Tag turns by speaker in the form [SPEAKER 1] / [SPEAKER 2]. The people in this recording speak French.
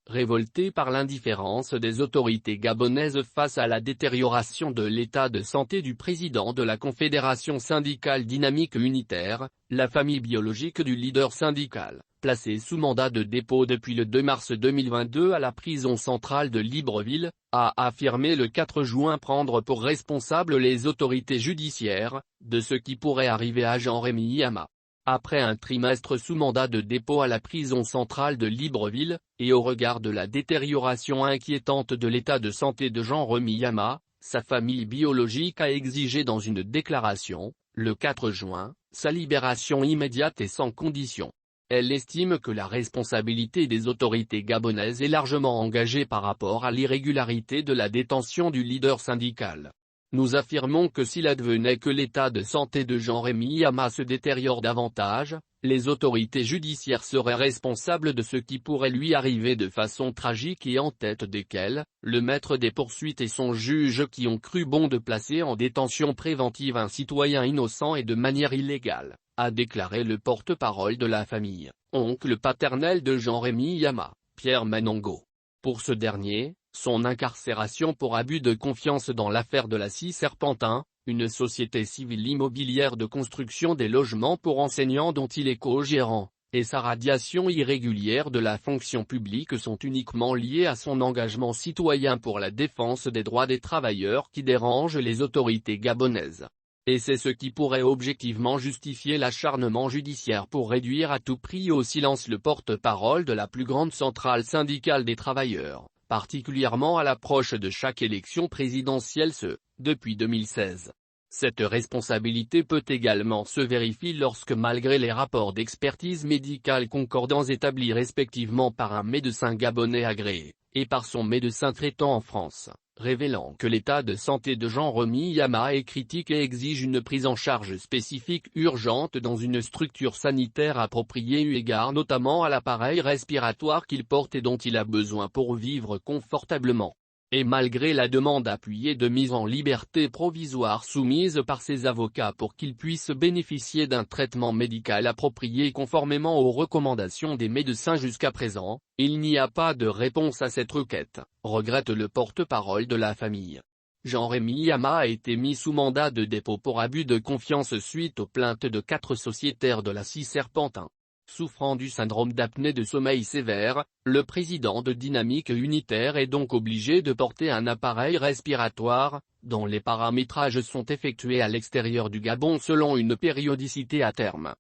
[SPEAKER 1] révolté par l'indifférence des autorités gabonaises face à la détérioration de l'état de santé du président de la Confédération syndicale dynamique unitaire, la famille biologique du leader syndical, placée sous mandat de dépôt depuis le 2 mars 2022 à la prison centrale de Libreville, a affirmé le 4 juin prendre pour responsable les autorités judiciaires, de ce qui pourrait arriver à Jean-Rémy Yama. Après un trimestre sous mandat de dépôt à la prison centrale de Libreville, et au regard de la détérioration inquiétante de l'état de santé de Jean-Rémy Yama, sa famille biologique a exigé dans une déclaration, le 4 juin, sa libération immédiate et sans condition. Elle estime que la responsabilité des autorités gabonaises est largement engagée par rapport à l'irrégularité de la détention du leader syndical. Nous affirmons que s'il advenait que l'état de santé de Jean-Rémy Yama se détériore davantage, les autorités judiciaires seraient responsables de ce qui pourrait lui arriver de façon tragique et en tête desquelles, le maître des poursuites et son juge qui ont cru bon de placer en détention préventive un citoyen innocent et de manière illégale, a déclaré le porte-parole de la famille, oncle paternel de Jean-Rémy Yama, Pierre Manongo. Pour ce dernier, son incarcération pour abus de confiance dans l'affaire de la Scie Serpentin, une société civile immobilière de construction des logements pour enseignants dont il est co-gérant, et sa radiation irrégulière de la fonction publique sont uniquement liés à son engagement citoyen pour la défense des droits des travailleurs qui dérange les autorités gabonaises. Et c'est ce qui pourrait objectivement justifier l'acharnement judiciaire pour réduire à tout prix au silence le porte-parole de la plus grande centrale syndicale des travailleurs, particulièrement à l'approche de chaque élection présidentielle depuis 2016. Cette responsabilité peut également se vérifier lorsque malgré les rapports d'expertise médicale concordants établis respectivement par un médecin gabonais agréé, et par son médecin traitant en France, révélant que l'état de santé de Jean-Rémy Yama est critique et exige une prise en charge spécifique urgente dans une structure sanitaire appropriée eu égard notamment à l'appareil respiratoire qu'il porte et dont il a besoin pour vivre confortablement. Et malgré la demande appuyée de mise en liberté provisoire soumise par ses avocats pour qu'il puisse bénéficier d'un traitement médical approprié conformément aux recommandations des médecins jusqu'à présent, il n'y a pas de réponse à cette requête, regrette le porte-parole de la famille. Jean-Rémy Yama a été mis sous mandat de dépôt pour abus de confiance suite aux plaintes de 4 sociétaires de la Scie Serpentin. Souffrant du syndrome d'apnée de sommeil sévère, le président de Dynamique Unitaire est donc obligé de porter un appareil respiratoire, dont les paramétrages sont effectués à l'extérieur du Gabon selon une périodicité à terme.